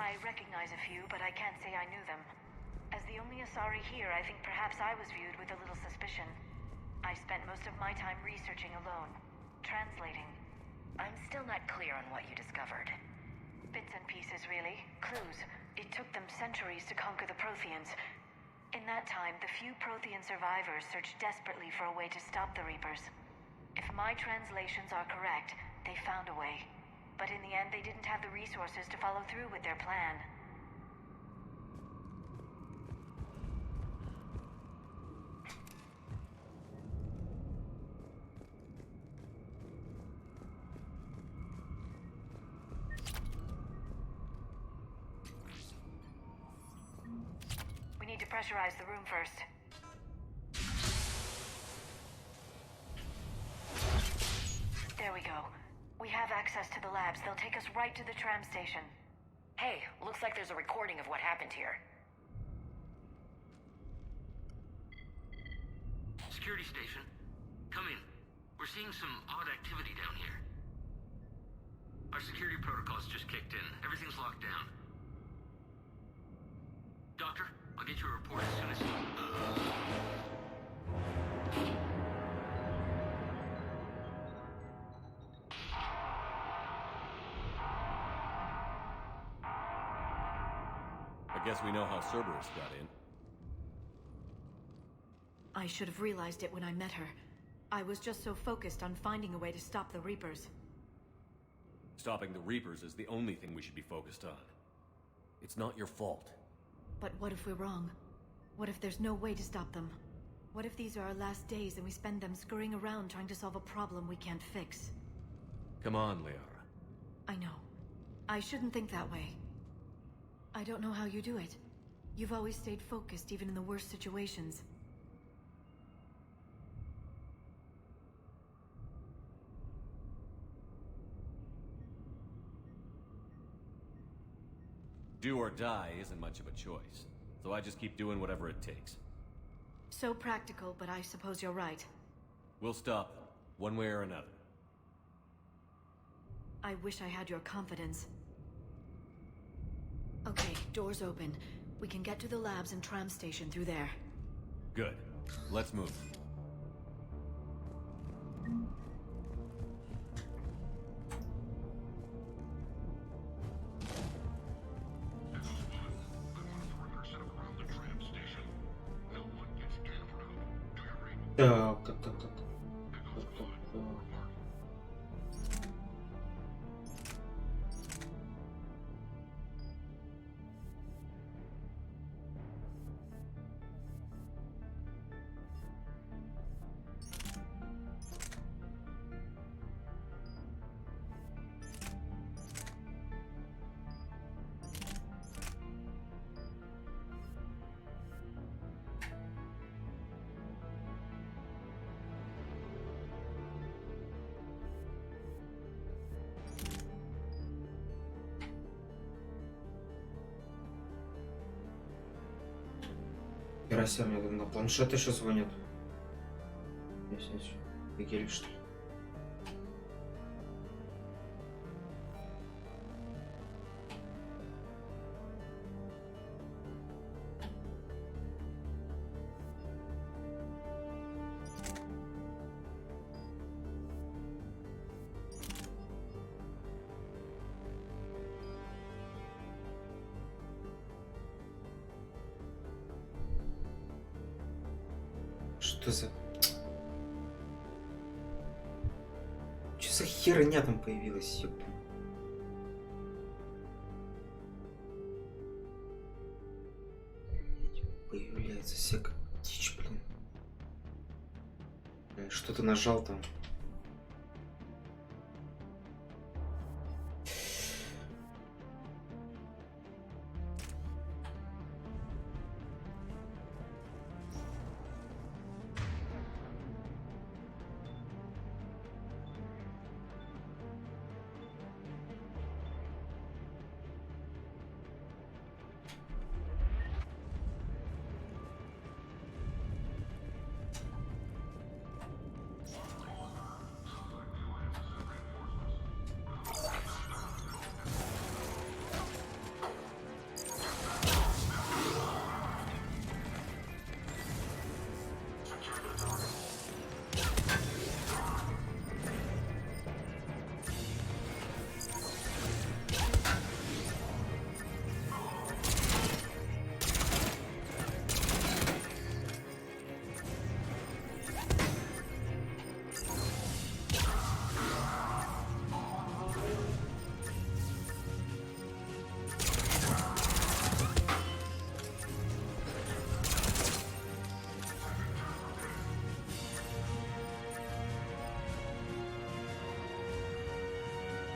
I recognize a few, but I can't say I knew them. As the only Asari here, I think perhaps I was viewed with a little suspicion. I spent most of my time researching alone, translating. I'm still not clear on what you discovered. Bits and pieces, really. Clues. It took them centuries to conquer the Protheans. In that time, the few Prothean survivors searched desperately for a way to stop the Reapers. If my translations are correct, they found a way. But in the end, they didn't have the resources to follow through with their plan. pressurize the room first. There we go. We have access to the labs. They'll take us right to the tram station. Hey, looks like there's a recording of what happened here. Security station. Come in. We're seeing some odd activity down here. Our security protocols just kicked in. Everything's locked down. Doctor, I'll get you a report as soon as... I guess we know how Cerberus got in. I should have realized it when I met her. I was just so focused on finding a way to stop the Reapers. Stopping the Reapers is the only thing we should be focused on. It's not your fault. But what if we're wrong? What if there's no way to stop them? What if these are our last days and we spend them scurrying around trying to solve a problem we can't fix? Come on, Liara. I know. I shouldn't think that way. I don't know how you do it. You've always stayed focused even in the worst situations. Do or die isn't much of a choice, so I just keep doing whatever it takes. So practical, but I suppose you're right. We'll stop them, one way or another. I wish I had your confidence. Okay, doors open. We can get to the labs and tram station through there. Good. Let's move. Так. Россия мне на планшет еще звонит. Здесь Игры, что ли? Что за... Что за херня там появилась, ёпта? Появляется всякая дичь, блин. Что-то нажал там.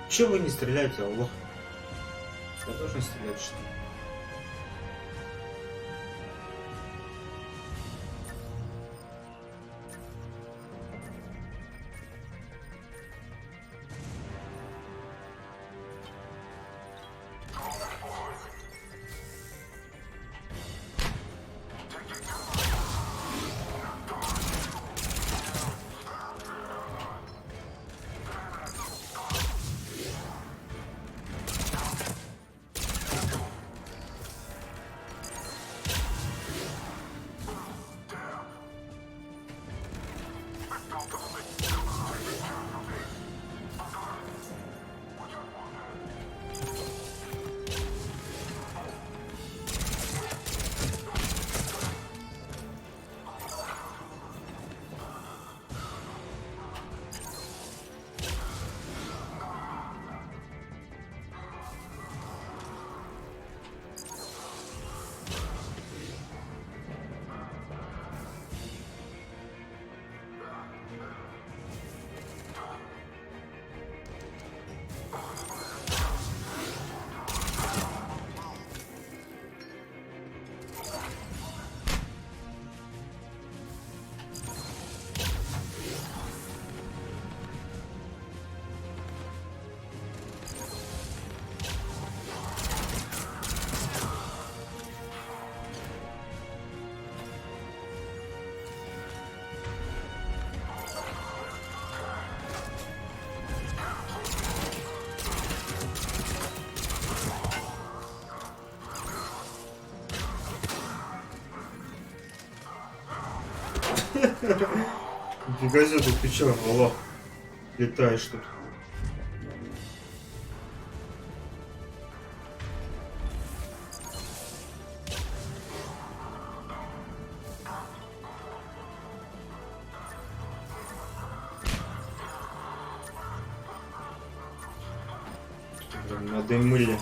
Чего вы не стреляете, алло? Я должен стрелять, что ли? Нифига себе, ты чё, алло, летаешь тут. Надымыли.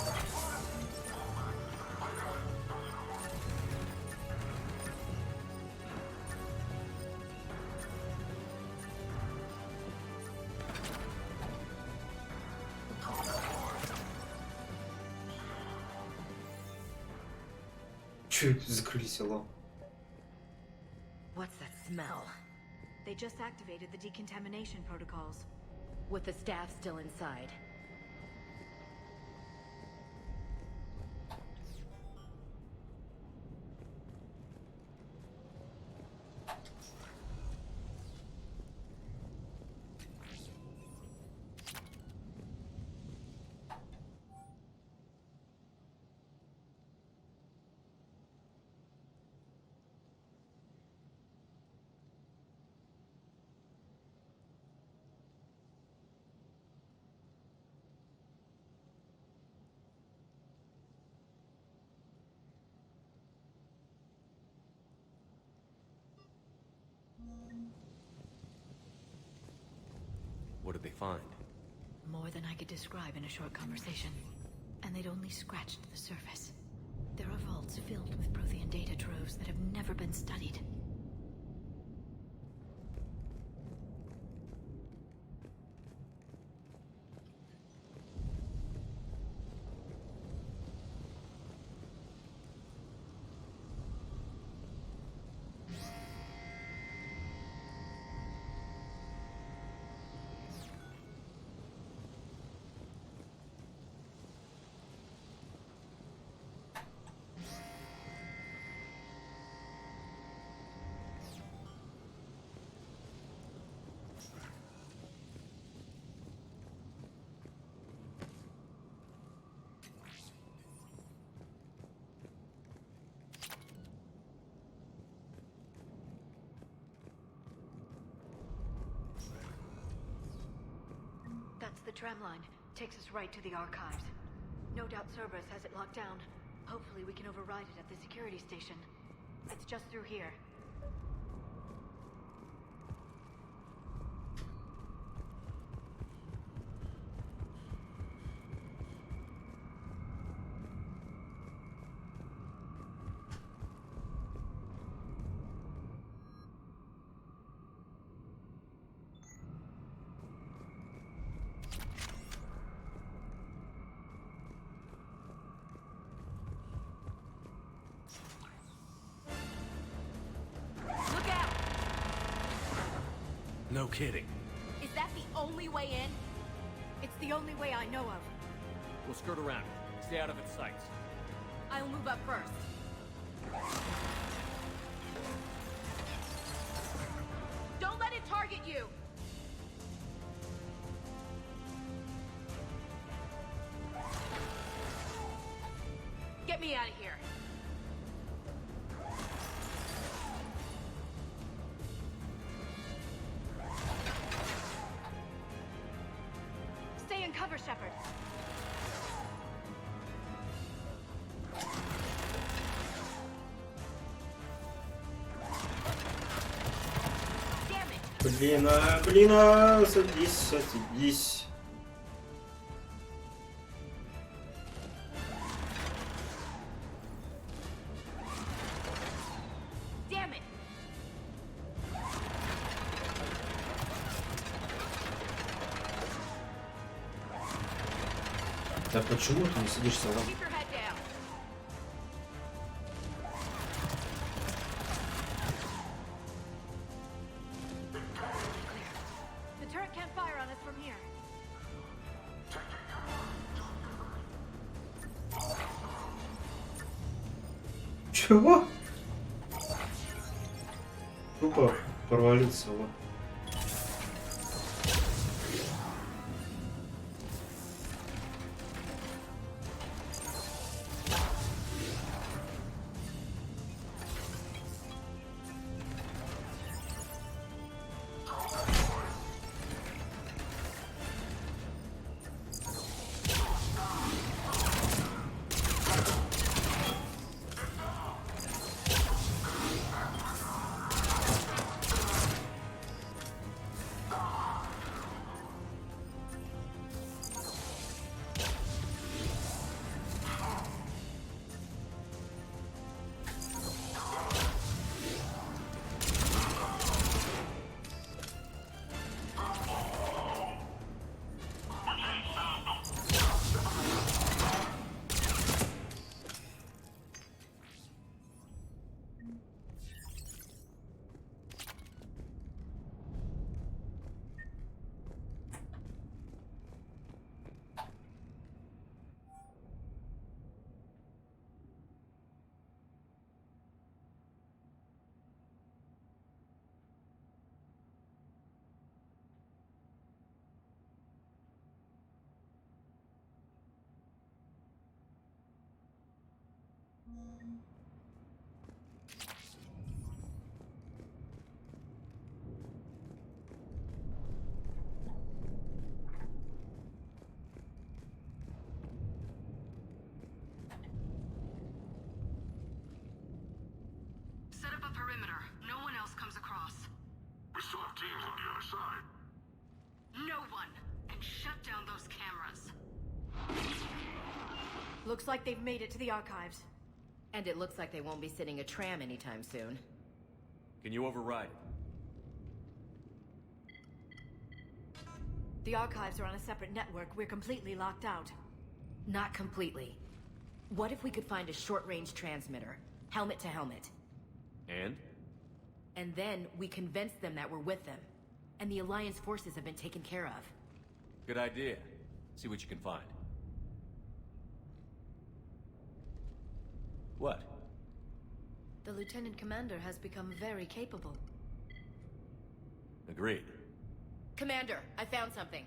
Чё это закрылись, алло? What's that smell? They just activated the decontamination protocols. With the staff still inside. What did they find? More than I could describe in a short conversation. And they'd only scratched the surface. There are vaults filled with Prothean data troves that have never been studied. That's the tram line. Takes us right to the archives. No doubt Cerberus has it locked down. Hopefully we can override it at the security station. It's just through here. No kidding. Is that the only way in? It's the only way I know of. We'll skirt around it. Stay out of its sights. I'll move up first. Don't let it target you! Get me out of here. Stay in cover, Shepard. Блин, садись. Damn it! Да почему ты не сидишься, ладно? Keep your head down. The turret can't fire on us from here. Чего? Тупо провалиться, вот. Looks like they've made it to the archives. And it looks like they won't be sitting a tram anytime soon. Can you override it? The archives are on a separate network. We're completely locked out. Not completely. What if we could find a short-range transmitter? Helmet to helmet. And? And then we convince them that we're with them. And the Alliance forces have been taken care of. Good idea. See what you can find. What? The Lieutenant Commander has become very capable. Agreed. Commander, I found something.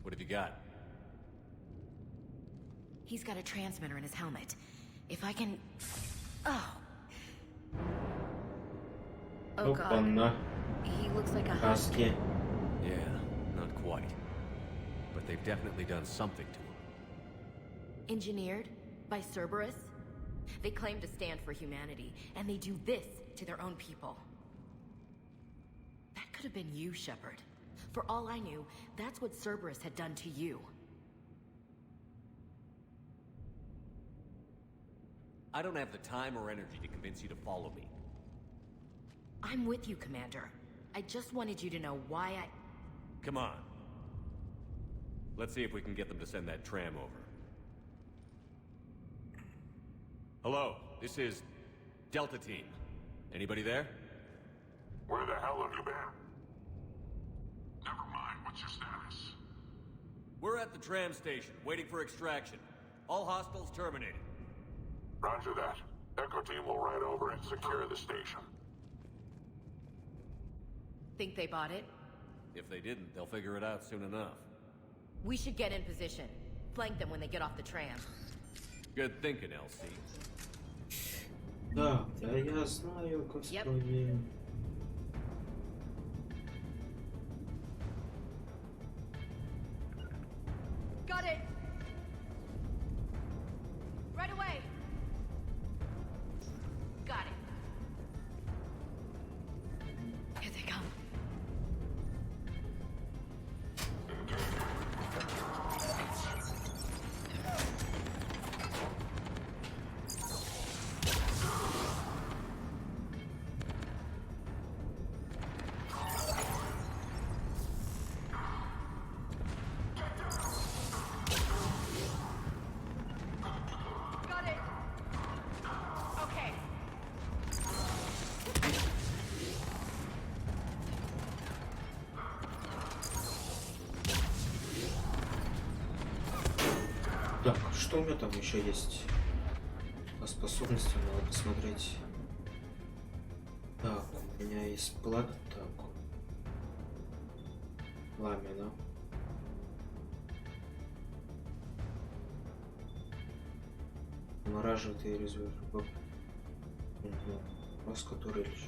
What have you got? He's got a transmitter in his helmet. If I can... Oh. Oh god. Опа-на. He looks like a Хаске. Yeah, not quite. But they've definitely done something to him. Engineered by Cerberus? They claim to stand for humanity, and they do this to their own people. That could have been you, Shepard. For all I knew, that's what Cerberus had done to you. I don't have the time or energy to convince you to follow me. I'm with you, Commander. I just wanted you to know why I... Come on. Let's see if we can get them to send that tram over. Hello, this is Delta Team. Anybody there? Where the hell have you been? Never mind, what's your status? We're at the tram station, waiting for extraction. All hostiles terminated. Roger that. Echo Team will ride over and secure the station. Think they bought it? If they didn't, they'll figure it out soon enough. We should get in position. Flank them when they get off the tram. Good thinking, LC. Да, я знаю, господи. Got it! Right away! Got it. Here they come. Got it! Okay. Так, что у меня там еще есть? По способностям надо посмотреть. Так, у меня есть плата. Так. Ламина. Мораживый резерв. Угу. Раз, который лишь.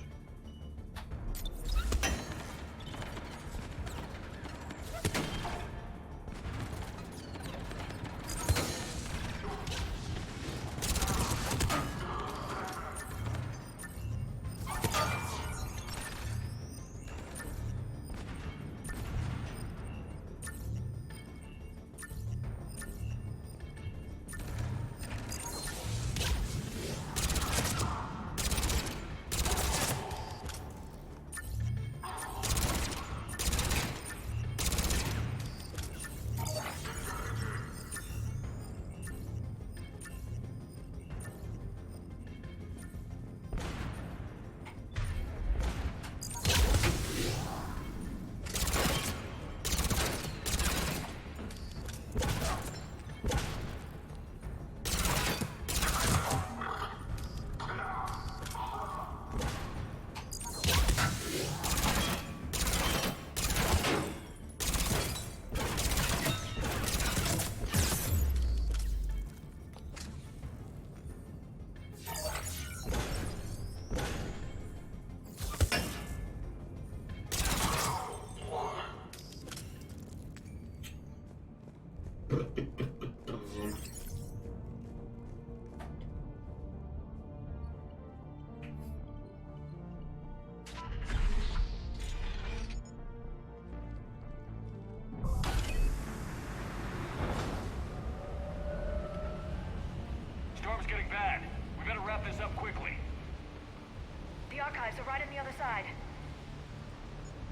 drives are right on the other side.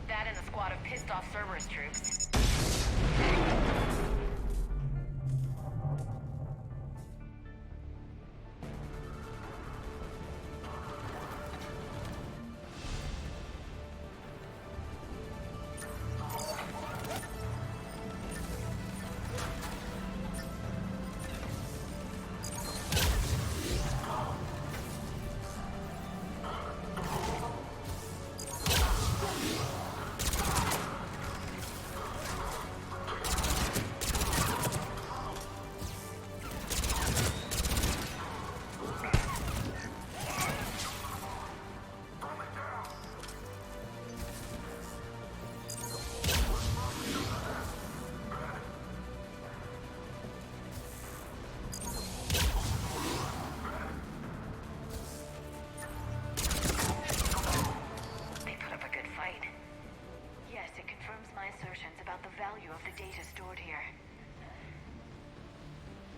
That and a squad of pissed off Cerberus troops.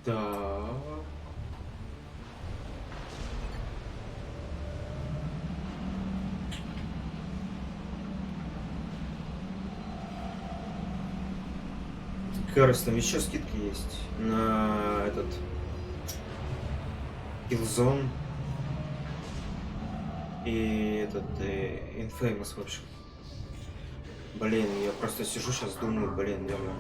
Да. Кажется, там еще скидки есть на этот Killzone и этот Infamous, в общем. Блин, я просто сижу сейчас, думаю, блин, ё-моё.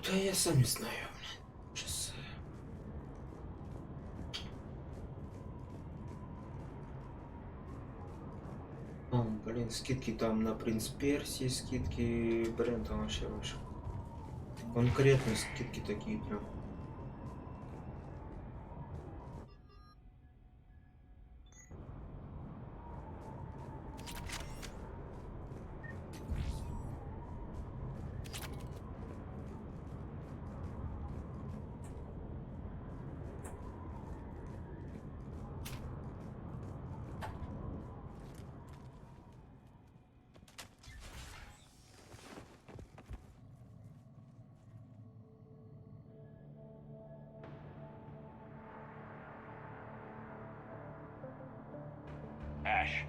Да я сам не знаю. Сейчас. Блин, скидки там на Принц Персии, скидки, блин, там вообще. Конкретные скидки такие прям. cache.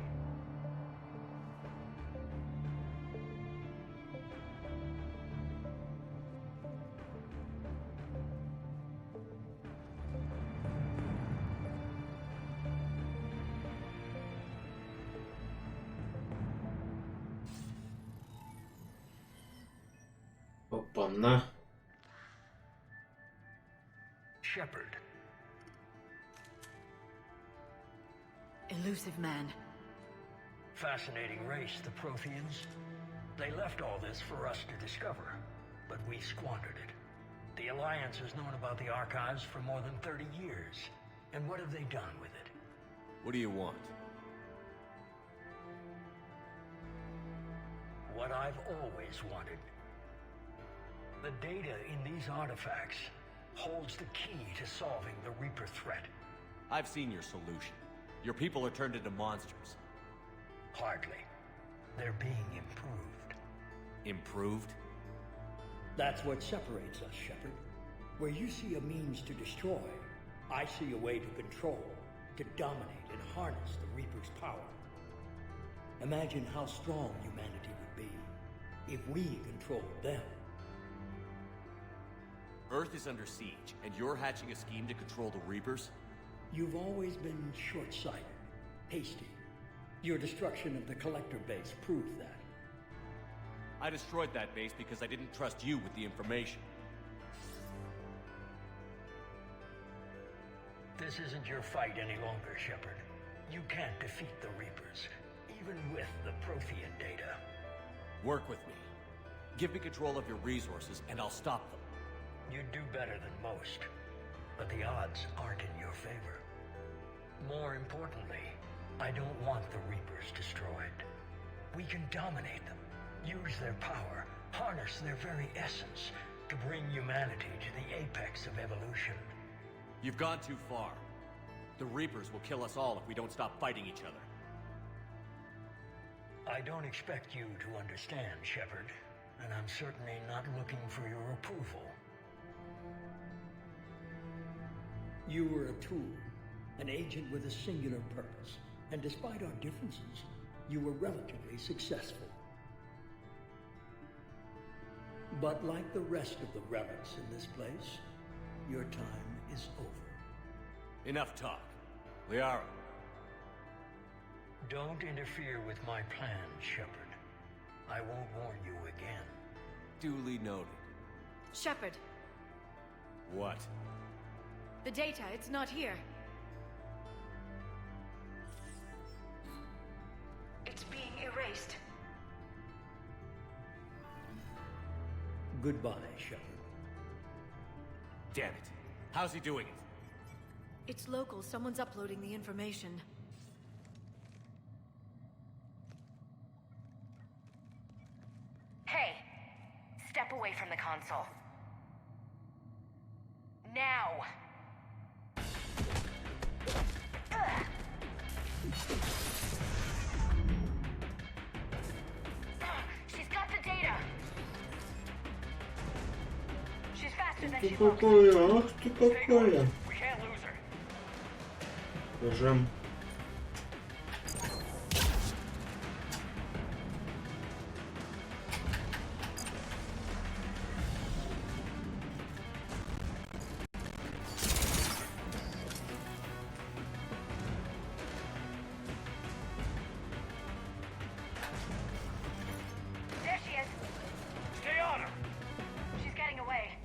Опа-на. Shepard. Elusive man. Fascinating race, the Protheans. They left all this for us to discover, but we squandered it. The Alliance has known about the archives for more than 30 years. And what have they done with it? What do you want? What I've always wanted. The data in these artifacts holds the key to solving the Reaper threat. I've seen your solution. Your people are turned into monsters. Hardly. They're being improved. Improved? That's what separates us, Shepard. Where you see a means to destroy, I see a way to control, to dominate and harness the Reaper's power. Imagine how strong humanity would be if we controlled them. Earth is under siege, and you're hatching a scheme to control the Reapers? You've always been short-sighted, hasty. Your destruction of the Collector base proved that. I destroyed that base because I didn't trust you with the information. This isn't your fight any longer, Shepard. You can't defeat the Reapers, even with the Prothean data. Work with me. Give me control of your resources, and I'll stop them. You'd do better than most, but the odds aren't in your favor. More importantly, I don't want the Reapers destroyed. We can dominate them, use their power, harness their very essence to bring humanity to the apex of evolution. You've gone too far. The Reapers will kill us all if we don't stop fighting each other. I don't expect you to understand, Shepard, and I'm certainly not looking for your approval. You were a tool, an agent with a singular purpose, and despite our differences, you were relatively successful. But like the rest of the relics in this place, your time is over. Enough talk. Liara. Don't interfere with my plan, Shepard. I won't warn you again. Duly noted. Shepard, What? the data, it's not here. It's being erased. Goodbye, Shepard. Damn it. How's he doing it? It's local. Someone's uploading the information. Hey! Step away from the console. Now! Ugh. She's got the data! She's faster than she looks. Какое? Ах ты какая! We can't lose her. Бежим. There she is! Stay on her! She's getting away.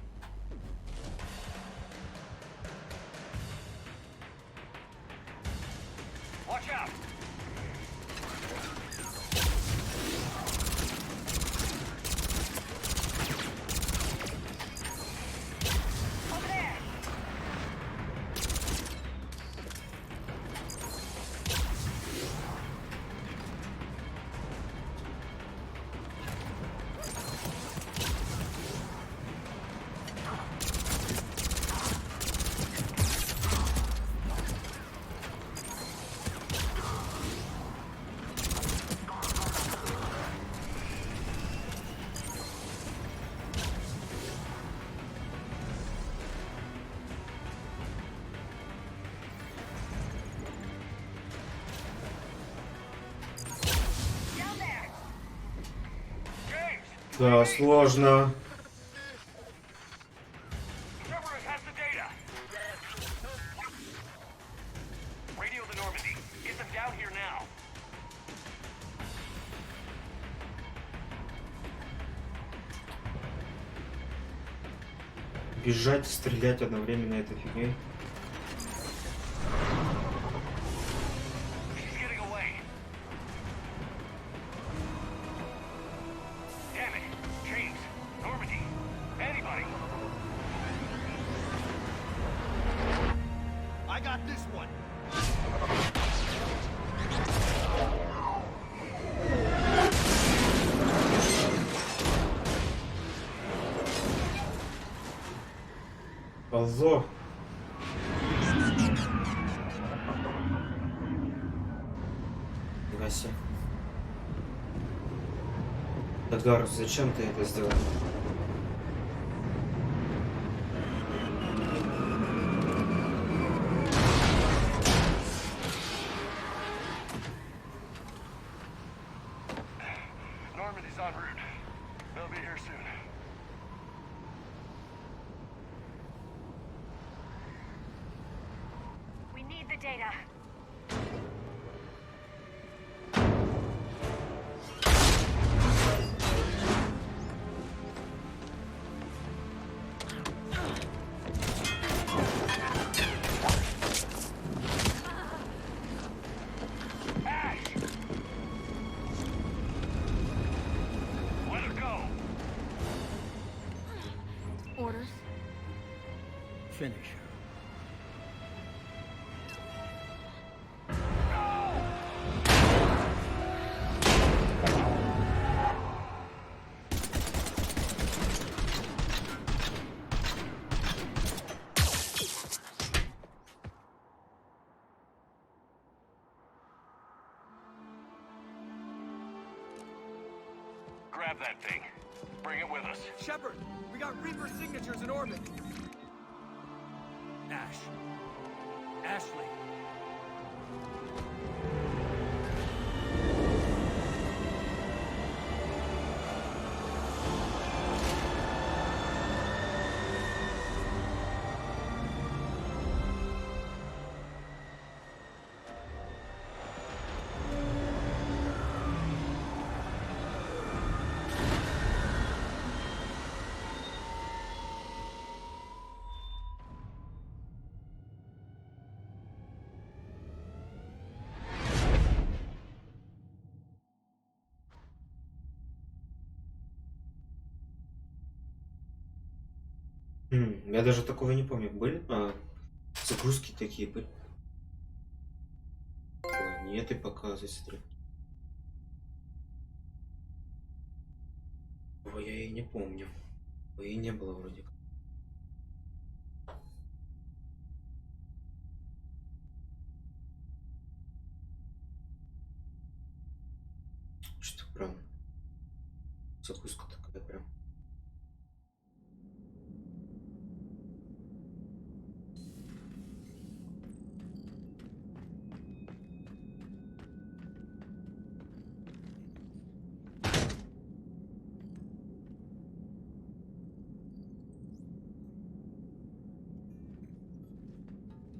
Да, сложно. Cerberus has the data. Radio the Normandy. Get them down here now. Бежать, стрелять одновременно этой фигней. She's getting away. Damn it. James. Normandy. Anybody. I got this one. Ползо. Фига себе. Эдгар, зачем ты это сделал? Normandy's en route. They'll be here soon. We need the data. Ash! Let her go. Orders? Finish her. Grab that thing. Bring it with us. Shepard, we got Reaper signatures in orbit. Ash. Ashley. Я даже такого не помню. Были? Загрузки такие были. Ой, нет, и показывай, смотри. Ой, я и не помню. Ой, и не было вроде как. Что прям загрузка такая прям.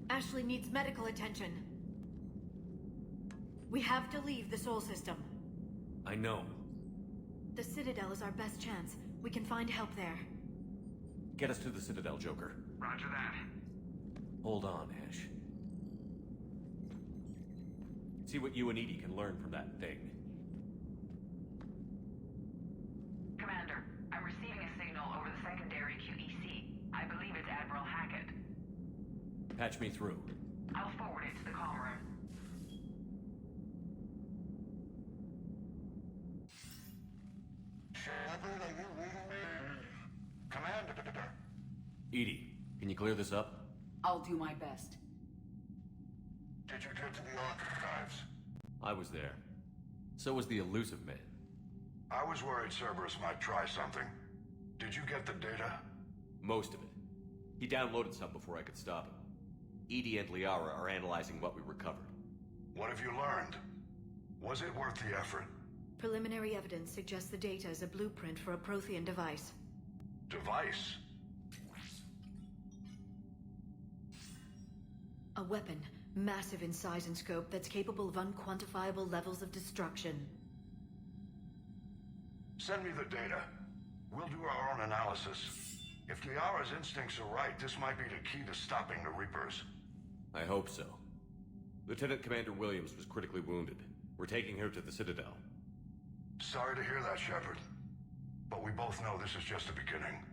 Ashley needs medical attention. We have to leave the Sol system. I know. The Citadel is our best chance. We can find help there. Get us to the Citadel, Joker. Roger that. Hold on, Ash. See what you and Edie can learn from that thing. Commander, I'm receiving a signal over the secondary QEC. I believe it's Admiral Hackett. Patch me through. I'll forward it to the comm room. Commander. Edie, can you clear this up? I'll do my best. Did you get to the archives? I was there. So was the elusive man. I was worried Cerberus might try something. Did you get the data? Most of it. He downloaded some before I could stop him. Edie and Liara are analyzing what we recovered. What have you learned? Was it worth the effort? Preliminary evidence suggests the data is a blueprint for a Prothean device. Device? A weapon, massive in size and scope, that's capable of unquantifiable levels of destruction. Send me the data. We'll do our own analysis. If Liara's instincts are right, this might be the key to stopping the Reapers. I hope so. Lieutenant Commander Williams was critically wounded. We're taking her to the Citadel. Sorry to hear that, Shepard. But we both know this is just the beginning.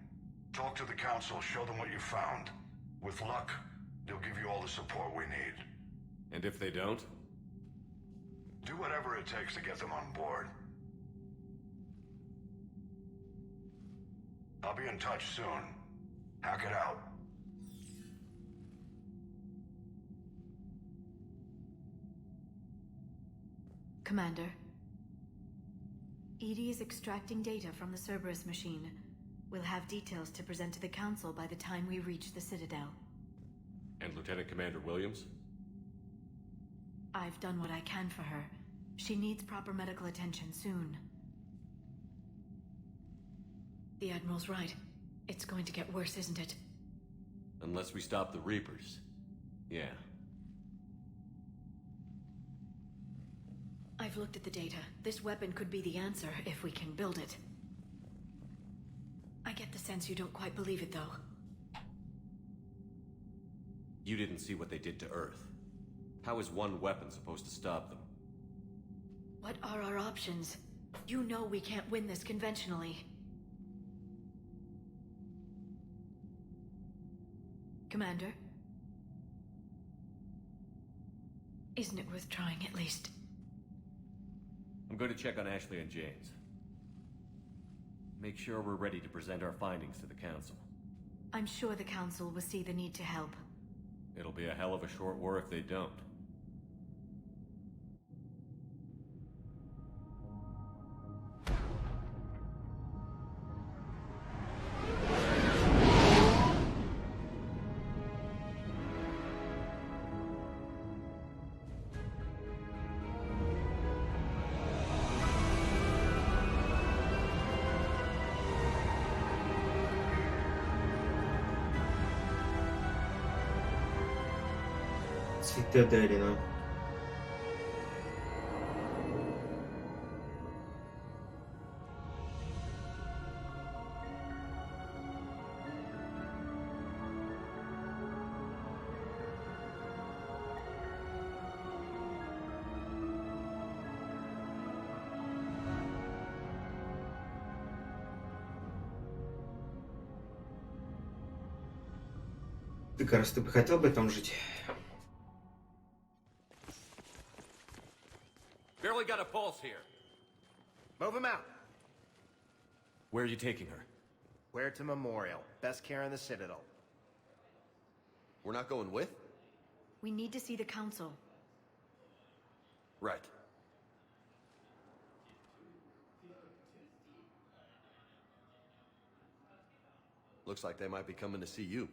Talk to the Council, show them what you found. With luck, they'll give you all the support we need. And if they don't? Do whatever it takes to get them on board. I'll be in touch soon. Hack it out. Commander. EDI is extracting data from the Cerberus machine. We'll have details to present to the Council by the time we reach the Citadel. And Lieutenant Commander Williams? I've done what I can for her. She needs proper medical attention soon. The Admiral's right. It's going to get worse, isn't it? Unless we stop the Reapers. Yeah. I've looked at the data. This weapon could be the answer if we can build it. I get the sense you don't quite believe it, though. You didn't see what they did to Earth. How is one weapon supposed to stop them? What are our options? You know we can't win this conventionally. Commander? Isn't it worth trying at least? I'm going to check on Ashley and James. Make sure we're ready to present our findings to the Council. I'm sure the Council will see the need to help. It'll be a hell of a short war if they don't. Цитаделина. Ты, кажется, ты бы хотел бы там жить? Barely got a pulse here. Move him out. Where are you taking her? Where to Memorial. Best care in the Citadel. We're not going with? We need to see the Council. Right. Looks like they might be coming to see you.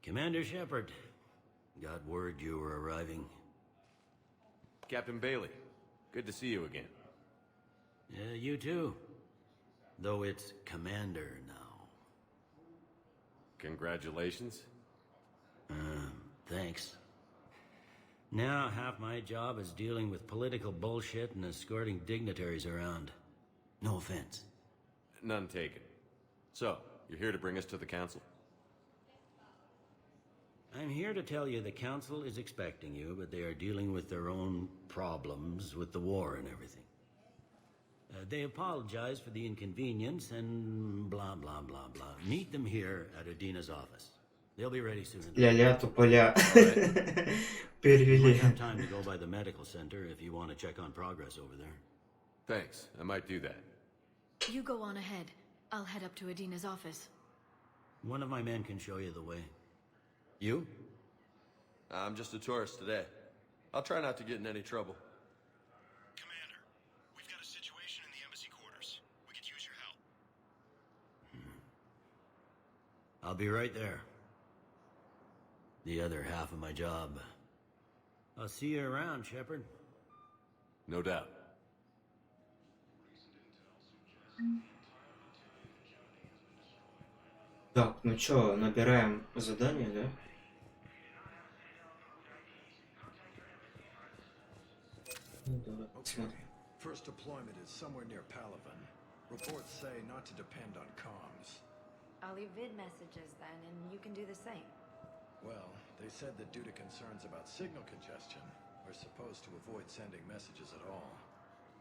Commander Shepard, got word you were arriving. Captain Bailey, good to see you again. You too. Though it's Commander now. Congratulations. Thanks. Now half my job is dealing with political bullshit and escorting dignitaries around. No offense. None taken. So, you're here to bring us to the Council? I'm here to tell you the Council is expecting you, but they are dealing with their own problems with the war and everything. They apologize for the inconvenience and blah, blah, blah, blah. Meet them here at Adina's office. They'll be ready soon. Ля-ля, туполя. You might have time to go by the medical center if you want to check on progress over there. Thanks, I might do that. You go on ahead. I'll head up to Adina's office. One of my men can show you the way. You? I'm just a tourist today. I'll try not to get in any trouble. Commander, we've got a situation in the embassy quarters. We could use your help. I'll be right there. The other half of my job. I'll see you around, Shepard. No doubt. Так, ну чё, набираем задание, да? Ну, давай посмотрим. First deployment is somewhere near Palaven. Reports say not to depend on comms. I'll leave vid messages then, and you can do the same. Well, they said that due to concerns about signal congestion, we're supposed to avoid sending messages at all.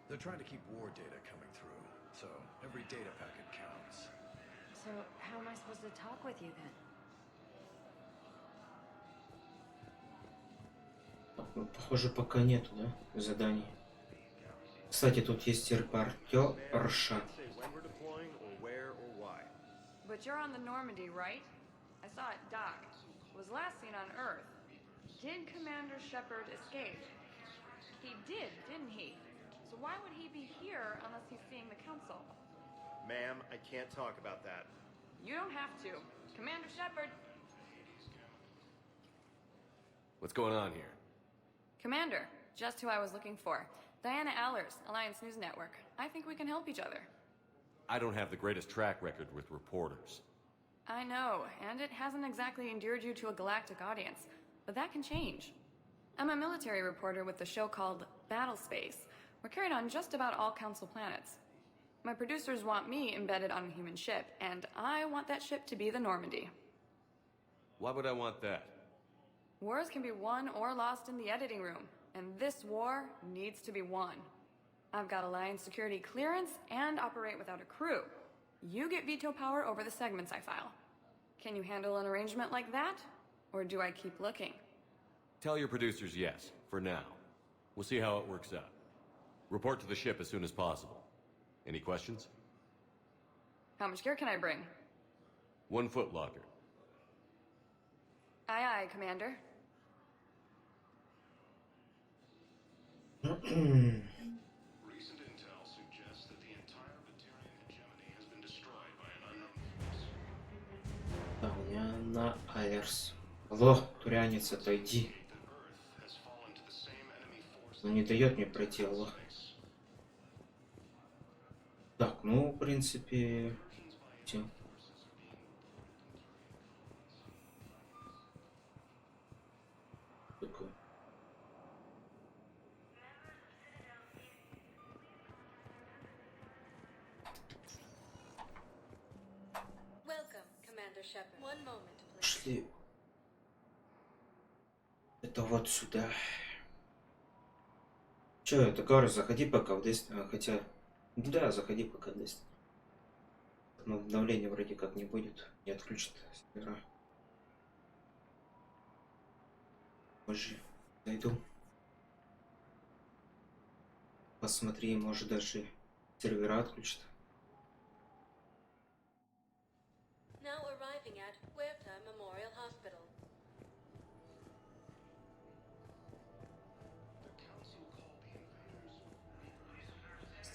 They're trying to keep war data coming through, so every data packet counts. So, how am I supposed to talk with you then? Так, ну, похоже, пока нету, да, заданий. Кстати, тут есть репортерша. But you're on the Normandy, right? I saw it dock. Was last seen on Earth. Did Commander Shepard escape? He did, didn't he? So why would he be here unless he's seeing the Council? Ma'am, I can't talk about that. You don't have to. Commander Shepard. What's going on here? Commander, just who I was looking for. Diana Allers, Alliance News Network. I think we can help each other. I don't have the greatest track record with reporters. I know, and it hasn't exactly endeared you to a galactic audience, but that can change. I'm a military reporter with the show called Battle Space. We're carried on just about all Council planets. My producers want me embedded on a human ship, and I want that ship to be the Normandy. Why would I want that? Wars can be won or lost in the editing room, and this war needs to be won. I've got Alliance security clearance and operate without a crew. You get veto power over the segments I file. Can you handle an arrangement like that? Or do I keep looking? Tell your producers yes, for now. We'll see how it works out. Report to the ship as soon as possible. Any questions? How much gear can I bring? 1 foot locker. Aye, aye, Commander. Recent intel suggests that the entire Batarian hegemony has been destroyed by an unknown force. Диана Алерс. Алло, турянец, отойди. Он не дает мне пройти, алло. Так, ну, в принципе, все. Такое. Шли. Это вот сюда. Че, это говорю, заходи пока в Destiny. Хотя, да, заходи пока в Destiny. Но обновления вроде как не будет. Не отключит игра. Позже зайду. Посмотри, может даже сервера отключат.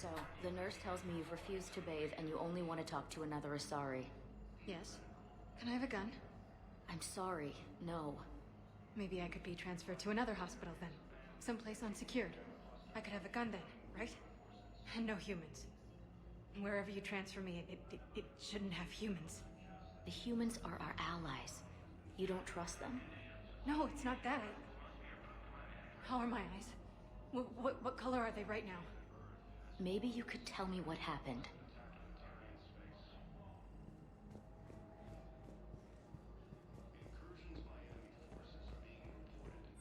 So, the nurse tells me you've refused to bathe and you only want to talk to another Asari. Yes. Can I have a gun? I'm sorry, no. Maybe I could be transferred to another hospital then. Someplace unsecured. I could have a gun then, right? And no humans. Wherever you transfer me, it shouldn't have humans. The humans are our allies. You don't trust them? No, it's not that. How are my eyes? What color are they right now? Maybe you could tell me what happened.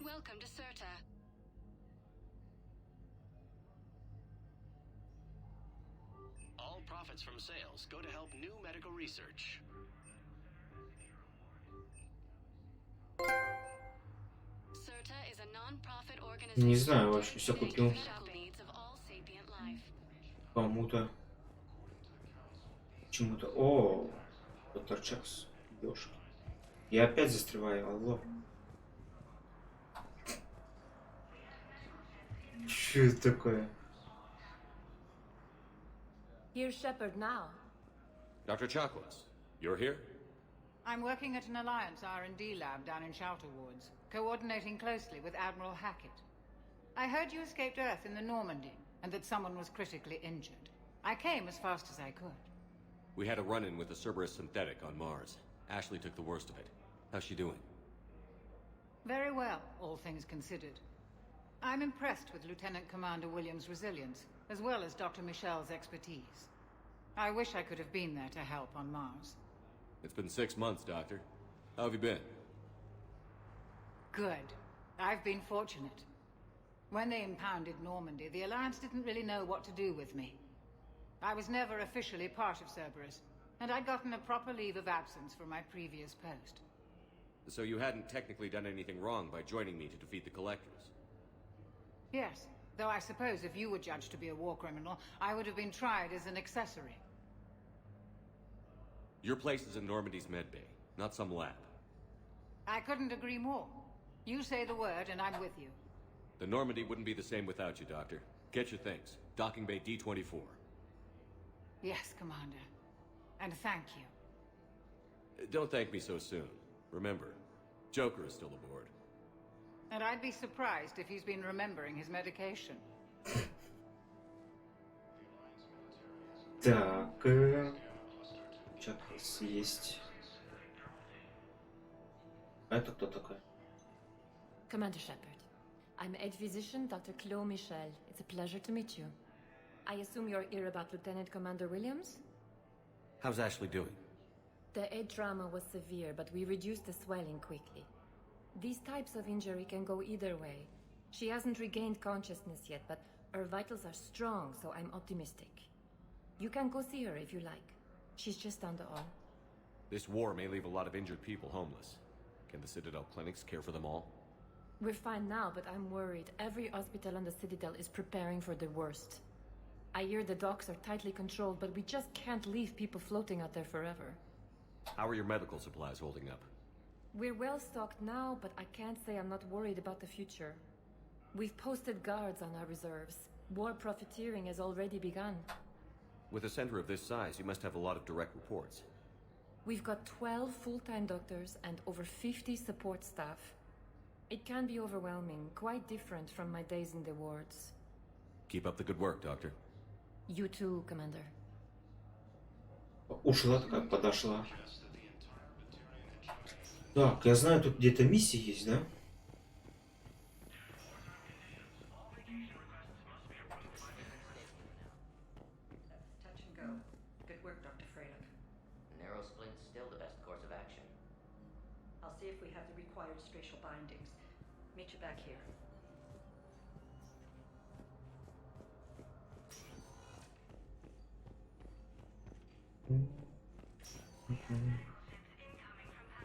Welcome to Serta. All profits from sales go to help new medical research. Serta is a non-profit organization. Не знаю, вообще все купил. Кому-то. Чему-то. О, доктор Чакс. Ёшки. Я опять застреваю, алло. Что это такое? Here's Shepard now. Dr. Chakwas, you're here? I'm working at an Alliance R&D lab down in Shelter Wards, coordinating closely with Admiral Hackett. I heard you escaped Earth in the Normandy, and that someone was critically injured. I came as fast as I could. We had a run-in with a Cerberus synthetic on Mars. Ashley took the worst of it. How's she doing? Very well, all things considered. I'm impressed with Lieutenant Commander Williams' resilience, as well as Dr. Michel's expertise. I wish I could have been there to help on Mars. It's been 6 months, Doctor. How have you been? Good. I've been fortunate. When they impounded Normandy, the Alliance didn't really know what to do with me. I was never officially part of Cerberus, and I'd gotten a proper leave of absence from my previous post. So you hadn't technically done anything wrong by joining me to defeat the Collectors? Yes, though I suppose if you were judged to be a war criminal, I would have been tried as an accessory. Your place is in Normandy's medbay, not some lab. I couldn't agree more. You say the word and I'm with you. The Normandy wouldn't be the same without you, Doctor. Get your things. Docking bay D-24. Yes, Commander. And thank you. Don't thank me so soon. Remember, Joker is still aboard. And I'd be surprised if he's been remembering his medication. Так, чат есть. А это кто такой? Commander Shepard, I'm Aide Physician Dr. Claude Michel. It's a pleasure to meet you. I assume you're here about Lieutenant Commander Williams? How's Ashley doing? The head trauma was severe, but we reduced the swelling quickly. These types of injury can go either way. She hasn't regained consciousness yet, but her vitals are strong, so I'm optimistic. You can go see her if you like. She's just down the hall. This war may leave a lot of injured people homeless. Can the Citadel clinics care for them all? We're fine now, but I'm worried. Every hospital on the Citadel is preparing for the worst. I hear the docks are tightly controlled, but we just can't leave people floating out there forever. How are your medical supplies holding up? We're well stocked now, but I can't say I'm not worried about the future. We've posted guards on our reserves. War profiteering has already begun. With a center of this size, you must have a lot of direct reports. We've got 12 full-time doctors and over 50 support staff. It can be overwhelming, quite different from my days in the wards. Keep up the good work, Doctor. You too, Commander. Ушла такая, подошла. Так, я знаю, тут где-то миссия есть, да? Touch and go. Good work, Dr. Freyland. Narrow splint's still the best course of action. I'll see if we have the required spatial bindings. Meet you back here.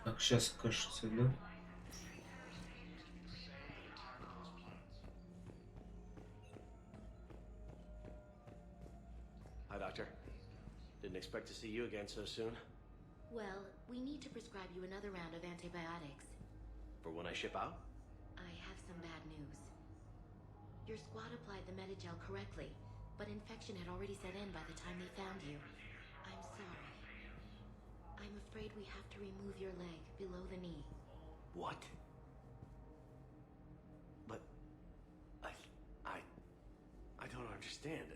Так, сейчас кажется, да? Hi, Doctor. Didn't expect to see you again so soon. Well, we need to prescribe you another round of antibiotics. For when I ship out? I have some bad news. Your squad applied the Medigel correctly, but infection had already set in by the time they found you. I'm sorry. I'm afraid we have to remove your leg below the knee. What? But I don't understand.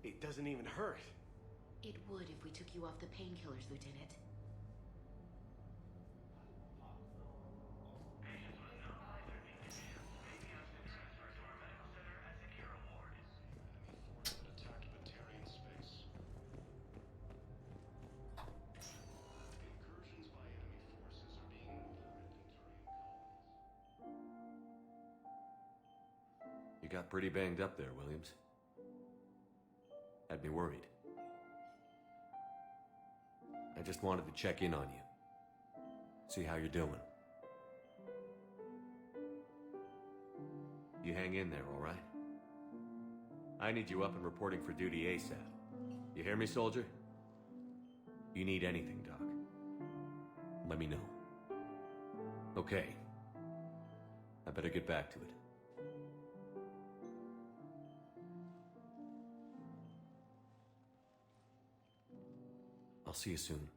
It doesn't even hurt. It would if we took you off the painkillers, Lieutenant. You got pretty banged up there, Williams. Had me worried. I just wanted to check in on you. See how you're doing. You hang in there, all right? I need you up and reporting for duty ASAP. You hear me, soldier? You need anything, Doc, let me know. Okay. I better get back to it. I'll see you soon.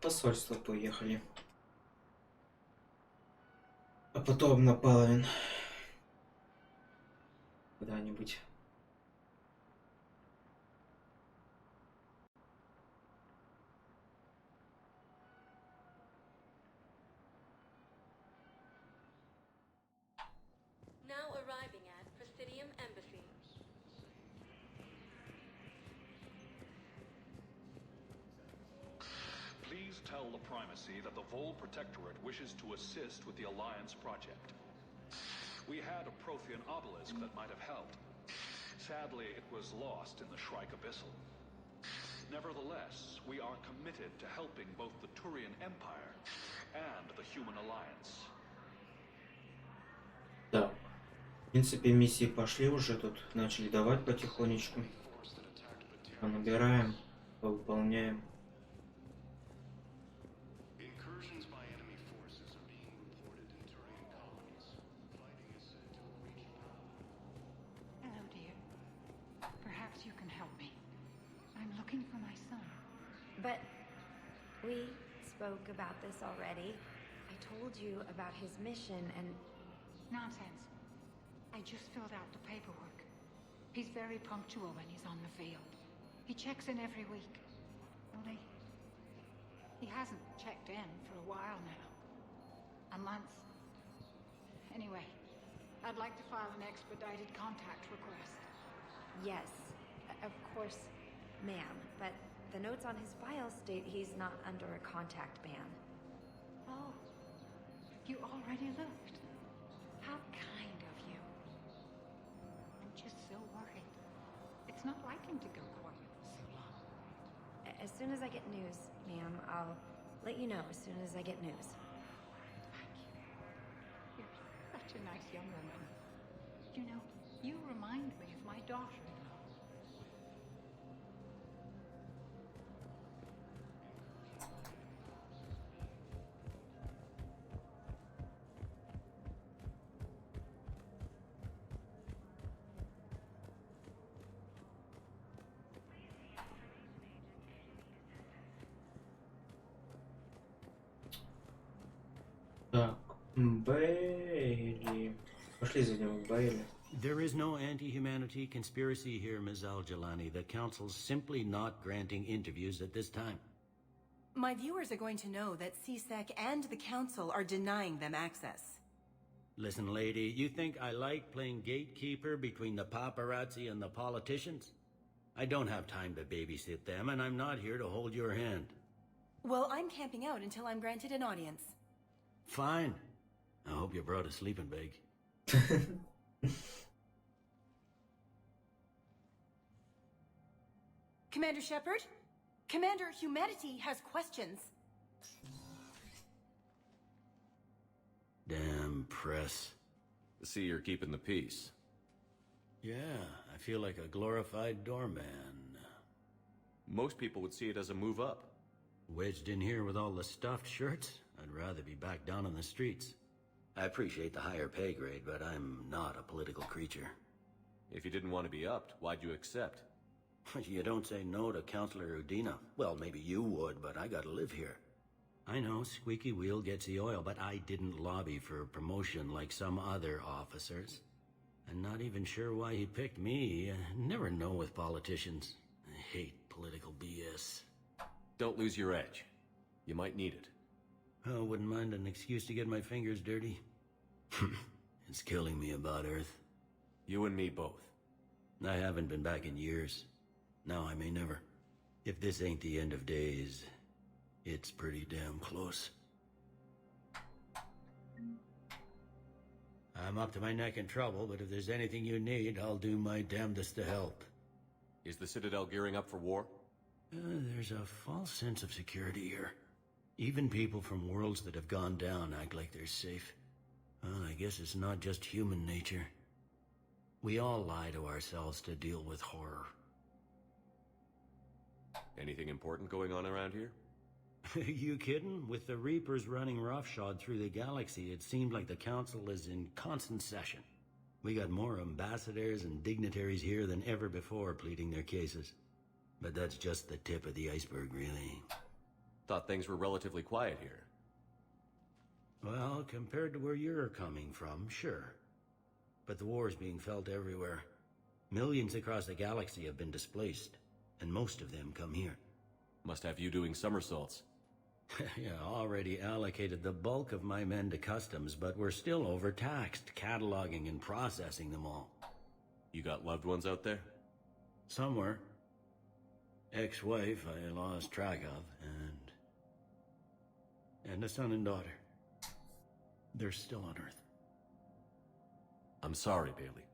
посольство поехали. А потом на Палавин. Куда-нибудь. Now arriving at Presidium Embassy. Please tell the Primacy that the Vol Protectorate wishes to assist with the Alliance project. We had a Prothean obelisk that might have helped. Sadly, it was lost in the Shrike Abyssal. Nevertheless, we are committed to helping both the Turian Empire and the Human Alliance. Да. В принципе, миссии пошли уже, тут начали давать потихонечку. Набираем, выполняем. Hello, dear. Perhaps you can help me. I'm looking for my son. But we spoke about this already. I told you about his mission and... Nonsense. I just filled out the paperwork. He's very punctual when he's on the field. He checks in every week. Only, he hasn't checked in for a while now. A month. Anyway, I'd like to file an expedited contact request. Yes, of course, ma'am. But the notes on his file state he's not under a contact ban. Oh, you already looked. How kind of you. I'm just so worried. It's not like him to go quiet for so long. As soon as I get news, ma'am, I'll let you know as soon as I get news. Thank you. You're such a nice young woman. You know, you remind me of my daughter-in-law. Так, Бейли. Пошли зайдем к Бейли. There is no anti-humanity conspiracy here, Ms. Al-Jalani. The Council's simply not granting interviews at this time. My viewers are going to know that CSEC and the Council are denying them access. Listen, lady, you think I like playing gatekeeper between the paparazzi and the politicians? I don't have time to babysit them, and I'm not here to hold your hand. Well, I'm camping out until I'm granted an audience. Fine. I hope you brought a sleeping bag. Commander Shepard? Commander, humanity has questions. Damn press. See, you're keeping the peace. Yeah, I feel like a glorified doorman. Most people would see it as a move up. Wedged in here with all the stuffed shirts? I'd rather be back down on the streets. I appreciate the higher pay grade, but I'm not a political creature. If you didn't want to be upped, why'd you accept? You don't say no to Counselor Udina. Well, maybe you would, but I gotta live here. I know, squeaky wheel gets the oil, but I didn't lobby for a promotion like some other officers. I'm not even sure why he picked me. Never know with politicians. I hate political BS. Don't lose your edge. You might need it. Oh, wouldn't mind an excuse to get my fingers dirty. It's killing me about Earth. You and me both. I haven't been back in years. Now I may never. If this ain't the end of days, it's pretty damn close. I'm up to my neck in trouble, but if there's anything you need, I'll do my damnedest to help. Is the Citadel gearing up for war? There's a false sense of security here. Even people from worlds that have gone down act like they're safe. Well, I guess it's not just human nature. We all lie to ourselves to deal with horror. Anything important going on around here? You kidding? With the Reapers running roughshod through the galaxy, it seemed like the Council is in constant session. We got more ambassadors and dignitaries here than ever before pleading their cases. But that's just the tip of the iceberg, really. Thought things were relatively quiet here. Well, compared to where you're coming from, sure. But the war's being felt everywhere. Millions across the galaxy have been displaced, and most of them come here. Must have you doing somersaults. Yeah, already allocated the bulk of my men to customs, but we're still overtaxed, cataloging and processing them all. You got loved ones out there? Somewhere. Ex-wife I lost track of, and a son and daughter. They're still on Earth. I'm sorry, Bailey.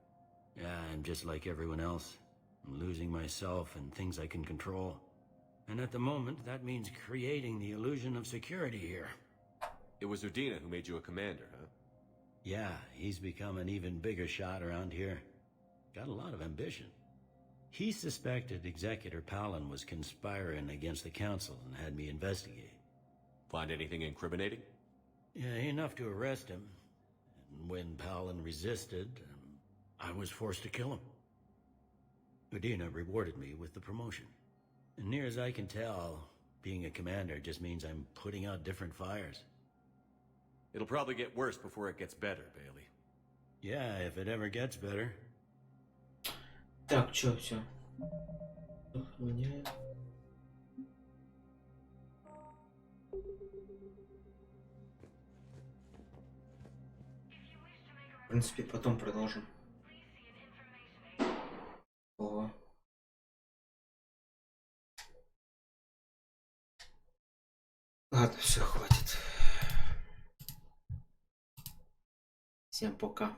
Yeah, I'm just like everyone else. I'm losing myself and things I can control. And at the moment, that means creating the illusion of security here. It was Udina who made you a commander, huh? Yeah, he's become an even bigger shot around here. Got a lot of ambition. He suspected Executor Palin was conspiring against the Council and had me investigate. Find anything incriminating? Yeah, enough to arrest him. And when Palin resisted, I was forced to kill him. Udina rewarded me with the promotion. And near as I can tell, being a commander just means I'm putting out different fires. It'll probably get worse before it gets better, Bailey. Yeah, if it ever gets better. Так, чё, всё. В принципе, потом продолжим. О. Ладно, все, хватит. Всем пока.